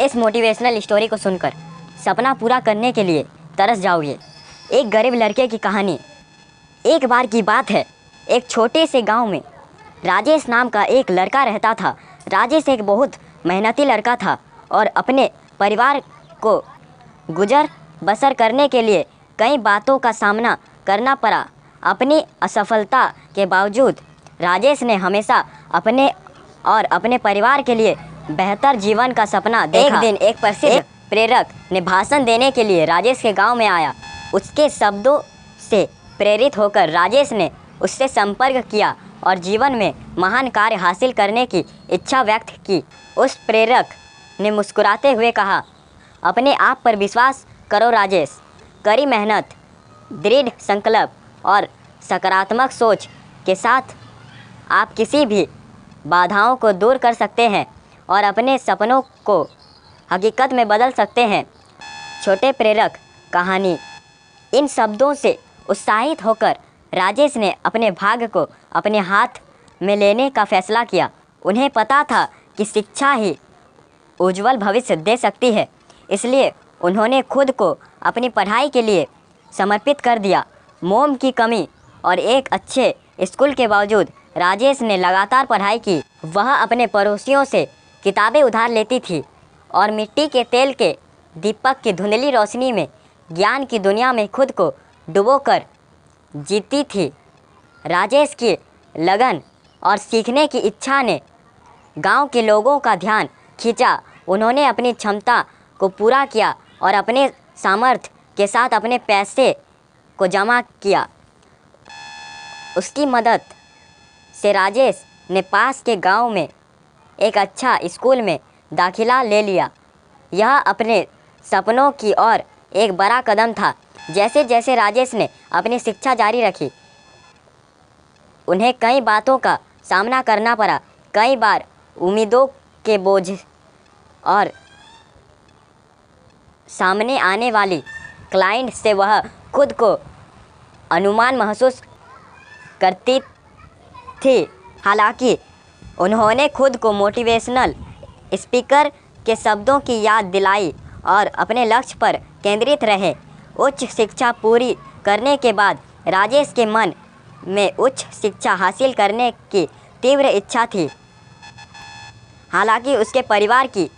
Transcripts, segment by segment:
इस motivational story को सुनकर सपना पूरा करने के लिए तरस जाओगे। एक गरीब लड़के की कहानी। एक बार की बात है, एक छोटे से गांव में राजेश नाम का एक लड़का रहता था। राजेश एक बहुत मेहनती लड़का था और अपने परिवार को गुजर बसर करने के लिए कई बातों का सामना करना पड़ा। अपनी असफलता के बावजूद राजेश ने हमेशा अपने और अपने परिवार के लिए बेहतर जीवन का सपना देखा। एक दिन एक प्रसिद्ध प्रेरक ने भाषण देने के लिए राजेश के गांव में आया। उसके शब्दों से प्रेरित होकर राजेश ने उससे संपर्क किया और जीवन में महान कार्य हासिल करने की इच्छा व्यक्त की। उस प्रेरक ने मुस्कुराते हुए कहा, अपने आप पर विश्वास करो राजेश। कड़ी मेहनत, दृढ़ संकल्प और सकारात्मक सोच के साथ आप किसी भी बाधाओं को दूर कर सकते हैं और अपने सपनों को हकीकत में बदल सकते हैं। छोटे प्रेरक कहानी। इन शब्दों से उत्साहित होकर राजेश ने अपने भाग्य को अपने हाथ में लेने का फैसला किया। उन्हें पता था कि शिक्षा ही उज्जवल भविष्य दे सकती है, इसलिए उन्होंने खुद को अपनी पढ़ाई के लिए समर्पित कर दिया। मोम की कमी और एक अच्छे स्कूल के बावजूद राजेश ने लगातार पढ़ाई की। वह अपने पड़ोसियों से किताबें उधार लेती थी और मिट्टी के तेल के दीपक की धुंधली रोशनी में ज्ञान की दुनिया में खुद को डुबोकर जीती थी। राजेश की लगन और सीखने की इच्छा ने गांव के लोगों का ध्यान खींचा। उन्होंने अपनी क्षमता को पूरा किया और अपने सामर्थ्य के साथ अपने पैसे को जमा किया। उसकी मदद से राजेश ने पास के गांव में एक अच्छा स्कूल में दाखिला ले लिया। यह अपने सपनों की ओर एक बड़ा कदम था। जैसे जैसे राजेश ने अपनी शिक्षा जारी रखी, उन्हें कई बातों का सामना करना पड़ा। कई बार उम्मीदों के बोझ और सामने आने वाली क्लाइंट से वह खुद को अनुमान महसूस करती थी। हालांकि उन्होंने खुद को मोटिवेशनल स्पीकर के शब्दों की याद दिलाई और अपने लक्ष्य पर केंद्रित रहे। उच्च शिक्षा पूरी करने के बाद राजेश के मन में उच्च शिक्षा हासिल करने की तीव्र इच्छा थी। हालांकि उसके परिवार की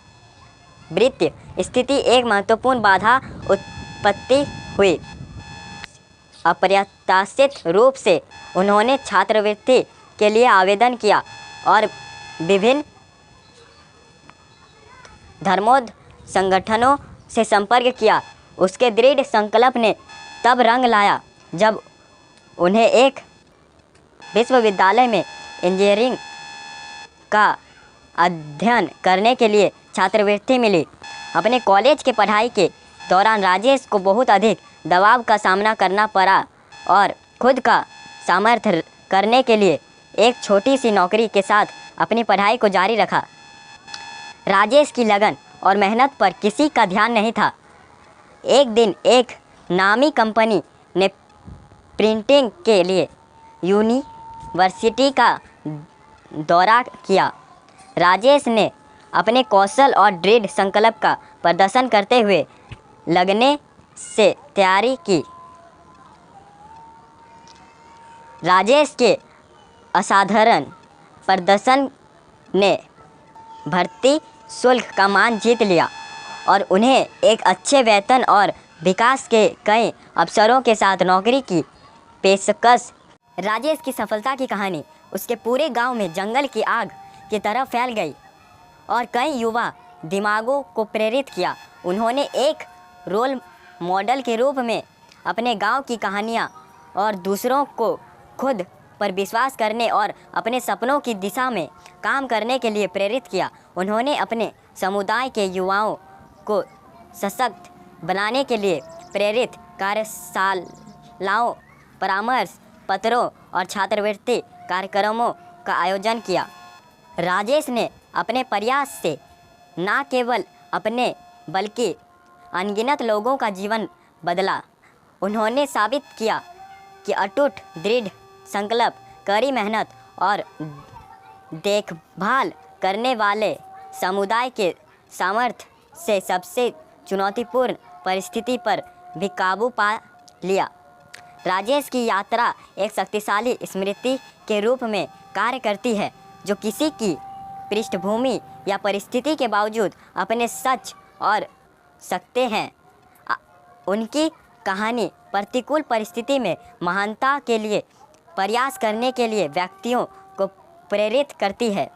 वित्तीय स्थिति एक महत्वपूर्ण बाधा उत्पत्ति हुई। अप्रत्याशित रूप से उन्होंने छात्रवृत्ति के लिए आवेदन किया और विभिन्न धर्मोद्ध संगठनों से संपर्क किया। उसके दृढ़ संकल्प ने तब रंग लाया जब उन्हें एक विश्वविद्यालय में इंजीनियरिंग का अध्ययन करने के लिए छात्रवृत्ति मिली। अपने कॉलेज के पढ़ाई के दौरान राजेश को बहुत अधिक दबाव का सामना करना पड़ा और खुद का सामर्थ्य करने के लिए एक छोटी सी नौकरी के साथ अपनी पढ़ाई को जारी रखा। राजेश की लगन और मेहनत पर किसी का ध्यान नहीं था। एक दिन एक नामी कंपनी ने प्रिंटिंग के लिए यूनिवर्सिटी का दौरा किया। राजेश ने अपने कौशल और दृढ़ संकल्प का प्रदर्शन करते हुए लगने से तैयारी की। राजेश के असाधारण प्रदर्शन ने भर्ती शुल्क का मान जीत लिया और उन्हें एक अच्छे वेतन और विकास के कई अवसरों के साथ नौकरी की पेशकश। राजेश की सफलता की कहानी उसके पूरे गांव में जंगल की आग की तरह फैल गई और कई युवा दिमागों को प्रेरित किया। उन्होंने एक रोल मॉडल के रूप में अपने गांव की कहानियां और दूसरों को खुद पर विश्वास करने और अपने सपनों की दिशा में काम करने के लिए प्रेरित किया। उन्होंने अपने समुदाय के युवाओं को सशक्त बनाने के लिए प्रेरित कार्यशालाओं, परामर्श पत्रों और छात्रवृत्ति कार्यक्रमों का आयोजन किया। राजेश ने अपने प्रयास से न केवल अपने बल्कि अनगिनत लोगों का जीवन बदला। उन्होंने साबित किया कि अटूट दृढ़ संकल्प, कड़ी मेहनत और देखभाल करने वाले समुदाय के सामर्थ्य से सबसे चुनौतीपूर्ण परिस्थिति पर भी काबू पा लिया। राजेश की यात्रा एक शक्तिशाली स्मृति के रूप में कार्य करती है, जो किसी की पृष्ठभूमि या परिस्थिति के बावजूद अपने सच और सकते हैं। उनकी कहानी प्रतिकूल परिस्थिति में महानता के लिए प्रयास करने के लिए व्यक्तियों को प्रेरित करती है।